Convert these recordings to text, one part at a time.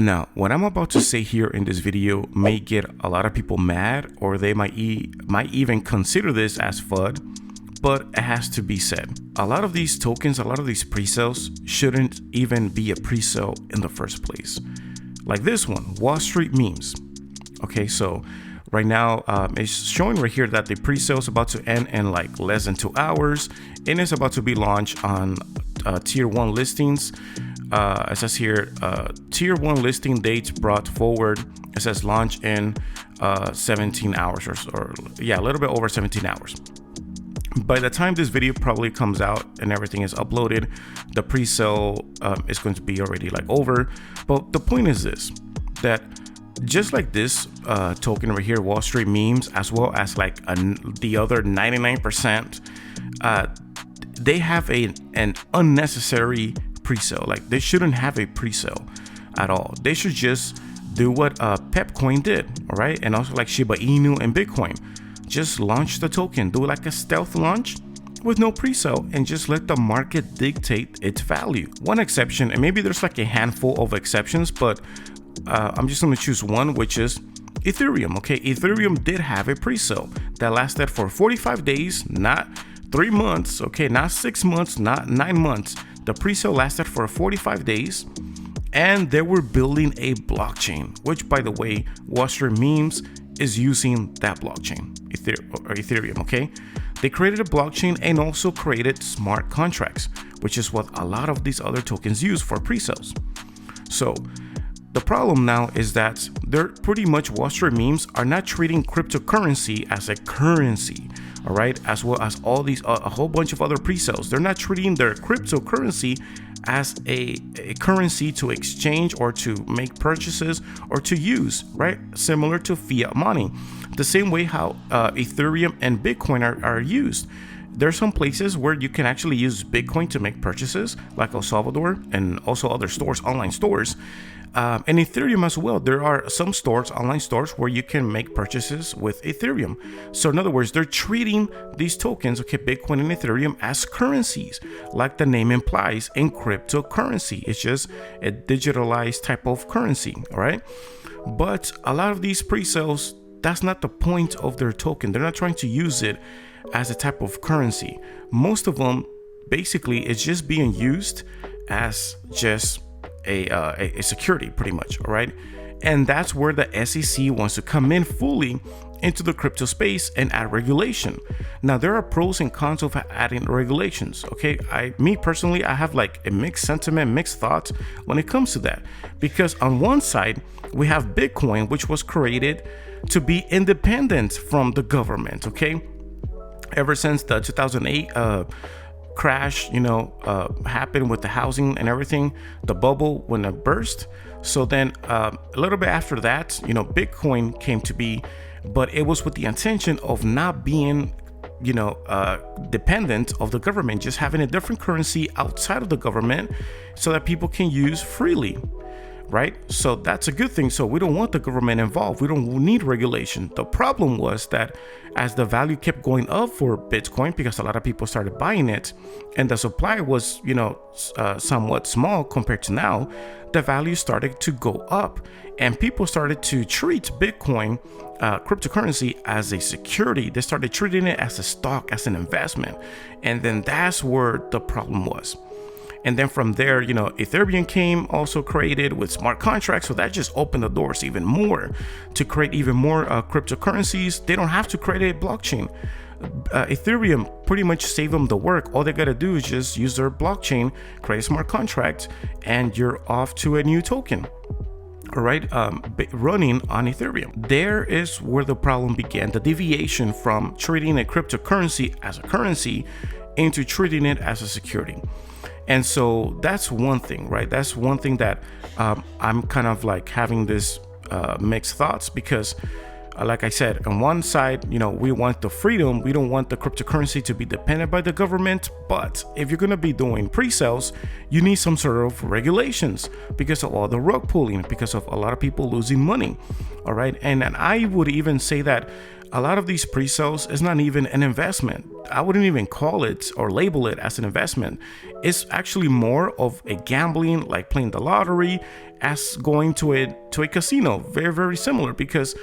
Now, what I'm about to say here in this video may get a lot of people mad, or they might even consider this as FUD, but it has to be said. A lot of these tokens, a lot of these pre-sales shouldn't even be a pre-sale in the first place. Like this one, Wall Street Memes. Okay, so right now it's showing right here that the pre-sale is about to end in like less than 2 hours, and it's about to be launched on tier 1 listings. It says here, tier 1 listing dates brought forward. It says launch in 17 hours or yeah, a little bit over 17 hours. By the time this video probably comes out and everything is uploaded, the pre-sale is going to be already like over. But the point is this, that just like this token right here, Wall Street Memes, as well as like the other 99%, they have an unnecessary pre-sale. Like they shouldn't have a pre-sale at all. They should just do what Pepcoin did, all right? And also like Shiba Inu and Bitcoin. Just launch the token, do like a stealth launch with no pre-sale, and just let the market dictate its value. One exception, and maybe there's like a handful of exceptions, but I'm just going to choose one, which is Ethereum. Okay, Ethereum did have a pre-sale that lasted for 45 days, not 3 months. Okay, not 6 months, not 9 months. The pre-sale lasted for 45 days, and they were building a blockchain, which, by the way, Wall Street Memes is using that blockchain, Ethereum. Okay, they created a blockchain and also created smart contracts, which is what a lot of these other tokens use for pre-sales. So the problem now is that they're pretty much, Wall Street Memes are not treating cryptocurrency as a currency, all right, as well as all these a whole bunch of other pre-sales. They're not treating their cryptocurrency as a currency to exchange or to make purchases or to use, right? Similar to fiat money, the same way how Ethereum and Bitcoin are used. There's some places where you can actually use Bitcoin to make purchases, like El Salvador and also other stores, online stores. And Ethereum as well. There are some stores, online stores, where you can make purchases with Ethereum. So in other words, they're treating these tokens, okay, Bitcoin and Ethereum, as currencies, like the name implies, in cryptocurrency. It's just a digitalized type of currency, all right? But a lot of these pre-sales, that's not the point of their token. They're not trying to use it as a type of currency. Most of them, basically, it's just being used as just a security, pretty much, all right? And that's where the SEC wants to come in fully into the crypto space and add regulation. Now, there are pros and cons of adding regulations, okay? Me personally, I have like a mixed sentiment, mixed thoughts when it comes to that, because on one side we have Bitcoin, which was created to be independent from the government, okay? Ever since the 2008 crash, happened with the housing and everything, the bubble when it burst. So then a little bit after that, Bitcoin came to be, but it was with the intention of not being, dependent of the government, just having a different currency outside of the government so that people can use freely. Right? So that's a good thing. So we don't want the government involved. We don't need regulation. The problem was that as the value kept going up for Bitcoin, because a lot of people started buying it and the supply was, somewhat small compared to now, the value started to go up and people started to treat Bitcoin, cryptocurrency, as a security. They started treating it as a stock, as an investment. And then that's where the problem was. And then from there, Ethereum came, also created with smart contracts. So that just opened the doors even more to create even more cryptocurrencies. They don't have to create a blockchain. Ethereum pretty much saved them the work. All they got to do is just use their blockchain, create a smart contract, and you're off to a new token. All right, running on Ethereum. There is where the problem began, the deviation from treating a cryptocurrency as a currency into treating it as a security. And so that's one thing, right? That's one thing that I'm kind of like having this mixed thoughts, because like I said, on one side, we want the freedom. We don't want the cryptocurrency to be dependent by the government. But if you're going to be doing pre-sales, you need some sort of regulations because of all the rug pulling, because of a lot of people losing money. All right. And I would even say that a lot of these pre-sales is not even an investment. I wouldn't even call it or label it as an investment. It's actually more of a gambling, like playing the lottery, as going to a casino. Very, very similar, because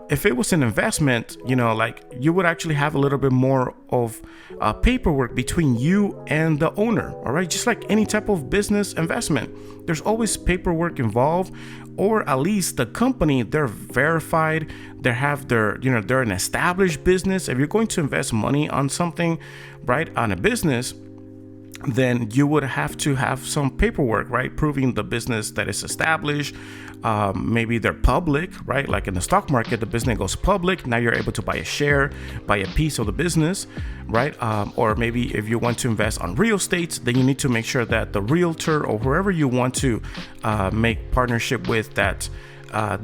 if it was an investment, like you would actually have a little bit more of paperwork between you and the owner. All right. Just like any type of business investment, there's always paperwork involved, or at least the company, they're verified. They have they're an established business. If you're going to invest money on something, right, on a business, then you would have to have some paperwork, right, proving the business that is established. Maybe they're public, right? Like in the stock market, the business goes public. Now you're able to buy a share, buy a piece of the business, right? Or maybe if you want to invest on real estate, then you need to make sure that the realtor or whoever you want to make partnership with, that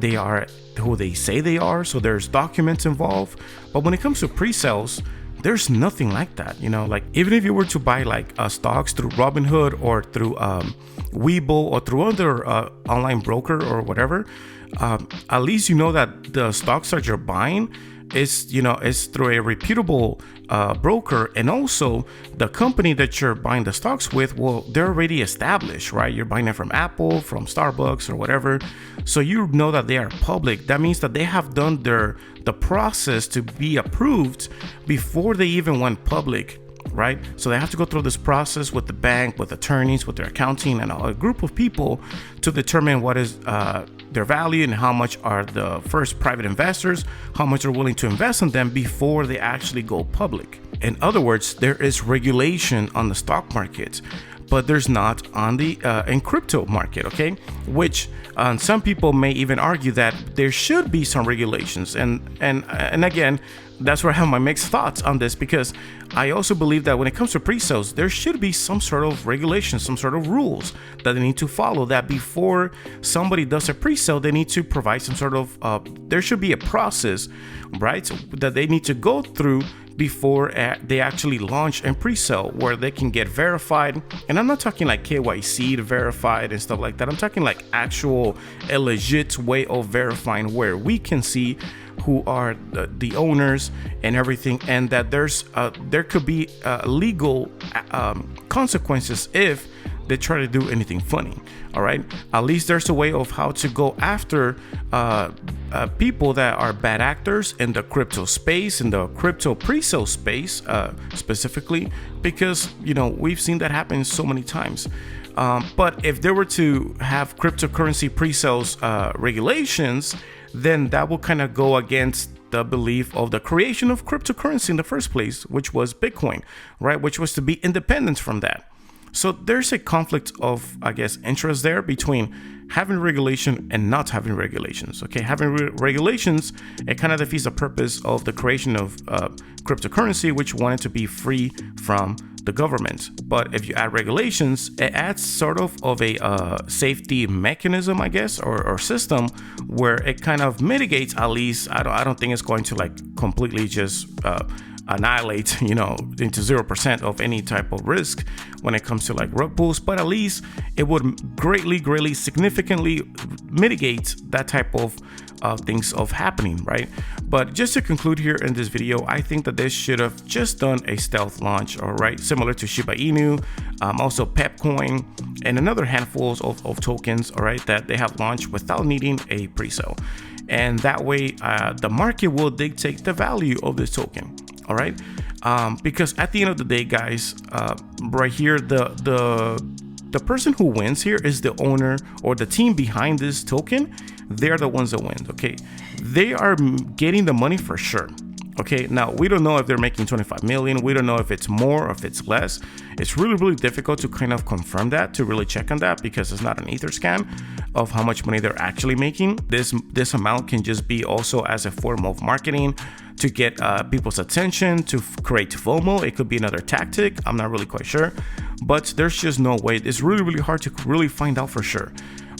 they are who they say they are. So there's documents involved. But when it comes to pre-sales, there's nothing like that. Like even if you were to buy like stocks through Robinhood or through Webull or through other online broker or whatever, at least that the stocks that you're buying is through a reputable broker, and also the company that you're buying the stocks with, well, they're already established, right? You're buying it from Apple, from Starbucks or whatever, so that they are public. That means that they have done the process to be approved before they even went public, right? So they have to go through this process with the bank, with attorneys, with their accounting, and a group of people to determine what is their value and how much are the first private investors, how much are willing to invest in them before they actually go public. In other words, there is regulation on the stock market, but there's not on the in crypto market, okay? Which some people may even argue that there should be some regulations, and again, that's where I have my mixed thoughts on this, because I also believe that when it comes to pre-sales, there should be some sort of regulations, some sort of rules that they need to follow, that before somebody does a pre-sale, they need to provide some sort of, there should be a process, right, that they need to go through before they actually launch and pre-sale, where they can get verified. And I'm not talking like KYC to verified and stuff like that. I'm talking like actual a legit way of verifying, where we can see who are the owners and everything, and that there could be legal consequences if they try to do anything funny. All right, at least there's a way of how to go after people that are bad actors in the crypto space, in the crypto pre-sale space specifically, because we've seen that happen so many times. But if they were to have cryptocurrency pre-sales regulations, then that will kind of go against the belief of the creation of cryptocurrency in the first place, which was Bitcoin, right? Which was to be independent from that. So there's a conflict of, I guess, interest there between having regulation and not having regulations. Okay, having regulations, it kind of defeats the purpose of the creation of cryptocurrency, which wanted to be free from the government. But if you add regulations, it adds sort of a safety mechanism, I guess, or system, where it kind of mitigates, at least. I don't think it's going to like completely just annihilate, into 0% of any type of risk when it comes to like rug pulls, but at least it would greatly, significantly mitigate that type of things of happening, right? But just to conclude here in this video, I think that this should have just done a stealth launch, all right, similar to Shiba Inu, also Pepcoin, and another handfuls of tokens, all right, that they have launched without needing a pre-sale. And that way, the market will dictate the value of this token. All right, because at the end of the day, guys, right here, the person who wins here is the owner or the team behind this token. They're the ones that win. Okay, they are getting the money for sure. Okay, now we don't know if they're making 25 million. We don't know if it's more or if it's less. It's really difficult to kind of confirm that, to really check on that, because it's not an Etherscan of how much money they're actually making. This amount can just be also as a form of marketing to get people's attention, to create FOMO. It could be another tactic. I'm not really quite sure, but there's just no way. It's really hard to really find out for sure.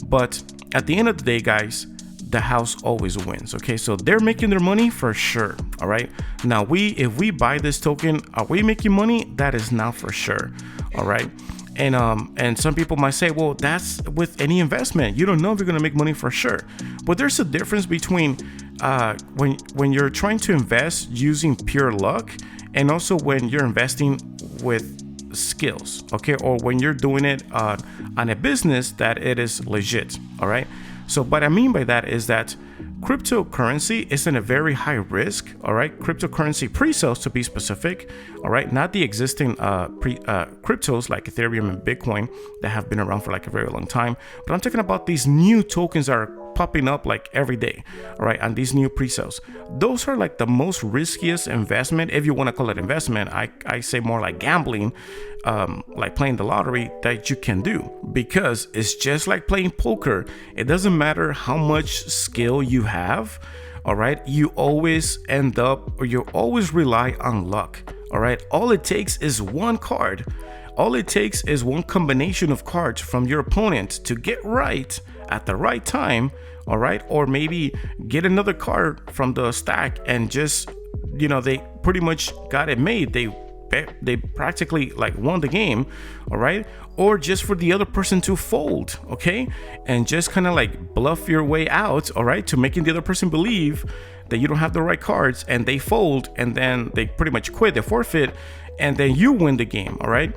But at the end of the day, guys, the house always wins. Okay, so they're making their money for sure. All right, now if we buy this token, are we making money? That is not for sure. All right, and some people might say, well, that's with any investment, you don't know if you're going to make money for sure. But there's a difference between when you're trying to invest using pure luck, and also when you're investing with skills, okay, or when you're doing it on a business that it is legit. All right. So what I mean by that is that cryptocurrency isn't a very high risk. All right. Cryptocurrency pre-sales, to be specific. All right. Not the existing cryptos like Ethereum and Bitcoin that have been around for like a very long time. But I'm talking about these new tokens that are popping up like every day. All right. And these new pre-sales, those are like the most riskiest investment. If you want to call it investment, I say more like gambling, like playing the lottery that you can do, because it's just like playing poker. It doesn't matter how much skill you have. All right. You always end up, or you always rely on luck. All right. All it takes is one card. All it takes is one combination of cards from your opponent to get right at the right time. All right. Or maybe get another card from the stack and just, they pretty much got it made. They practically like won the game. All right. Or just for the other person to fold. Okay. And just kind of like bluff your way out. All right. To making the other person believe that you don't have the right cards, and they fold, and then they pretty much quit, they forfeit, and then you win the game. All right.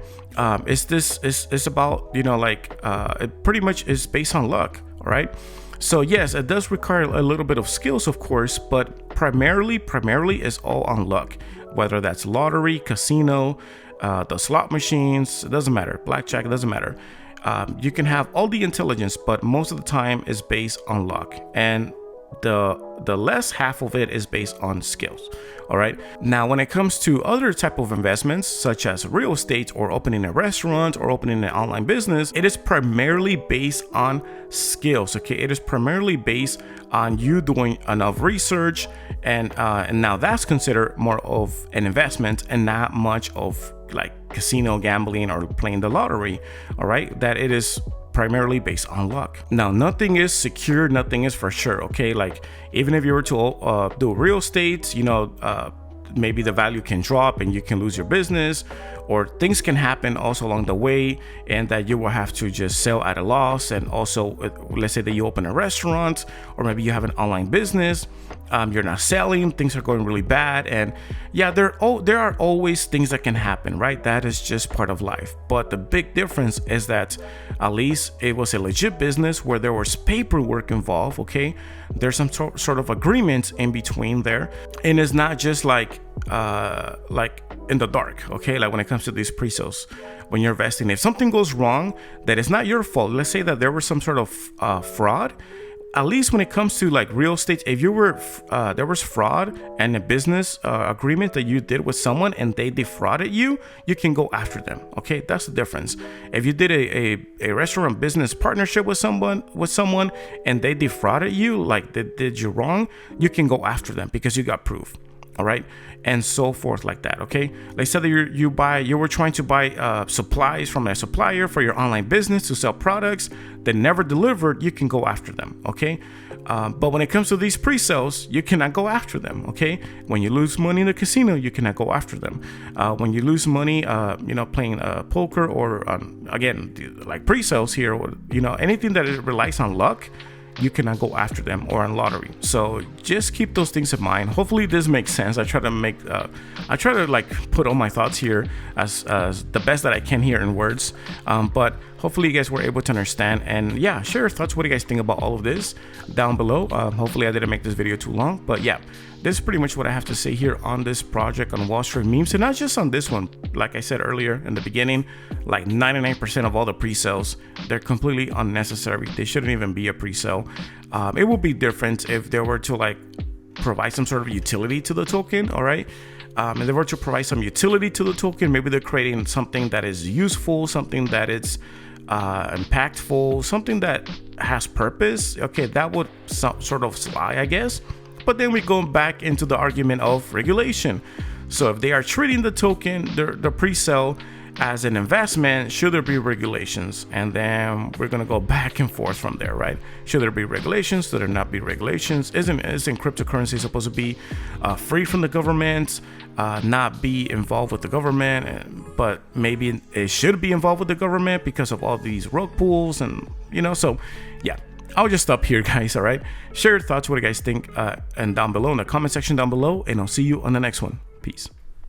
It's about, it pretty much is based on luck. All right. So yes, it does require a little bit of skills, of course, but primarily is all on luck, whether that's lottery, casino, the slot machines, it doesn't matter. Blackjack, it doesn't matter. You can have all the intelligence, but most of the time is based on luck. And the less half of it is based on skills. All right. Now, when it comes to other type of investments, such as real estate or opening a restaurant or opening an online business, it is primarily based on skills. Okay. It is primarily based on you doing enough research, and now that's considered more of an investment and not much of like casino gambling or playing the lottery. All right. That it is primarily based on luck. Now, nothing is secure, nothing is for sure. Okay, like even if you were to do real estate, maybe the value can drop and you can lose your business, or things can happen also along the way, and that you will have to just sell at a loss. And also, let's say that you open a restaurant, or maybe you have an online business, you're not selling, things are going really bad, and yeah, there are always things that can happen, right? That is just part of life. But the big difference is that at least it was a legit business where there was paperwork involved. Okay, there's some sort of agreement in between there, and it's not just like in the dark. Okay, like when it comes to these pre-sales, when you're investing, if something goes wrong, that is not your fault. Let's say that there was some sort of fraud. At least when it comes to like real estate, if you were there was fraud and a business agreement that you did with someone and they defrauded you, you can go after them. Okay, that's the difference. If you did a restaurant business partnership with someone and they defrauded you, like they did you wrong, you can go after them because you got proof. All right, and so forth like that. Okay, like said that you were trying to buy supplies from a supplier for your online business to sell products that never delivered, you can go after them. Okay, but when it comes to these pre-sales, you cannot go after them. Okay, when you lose money in the casino, you cannot go after them. When you lose money, playing poker, or again like pre-sales here, or anything that relies on luck, you cannot go after them, or on lottery. So just keep those things in mind. Hopefully this makes sense. I try to like put all my thoughts here as the best that I can here in words. But hopefully you guys were able to understand, and yeah, share your thoughts. What do you guys think about all of this down below? Hopefully I didn't make this video too long, but yeah, this is pretty much what I have to say here on this project on Wall Street Memes, and not just on this one. Like I said earlier in the beginning, like 99% of all the pre-sales, they're completely unnecessary. They shouldn't even be a pre-sale. It would be different if they were to like provide some sort of utility to the token. All right. If they were to provide some utility to the token, maybe they're creating something that is useful, something that is impactful, something that has purpose. Okay, that would sort of fly, I guess. But then we go back into the argument of regulation. So if they are treating the token, the pre-sale, as an investment, should there be regulations? And then we're going to go back and forth from there, right? Should there be regulations? Should there not be regulations? Isn't cryptocurrency supposed to be free from the government, not be involved with the government, but maybe it should be involved with the government because of all these rug pulls and, so yeah. I'll just stop here, guys. All right. Share your thoughts. What do you guys think? And down below in the comment section down below. And I'll see you on the next one. Peace.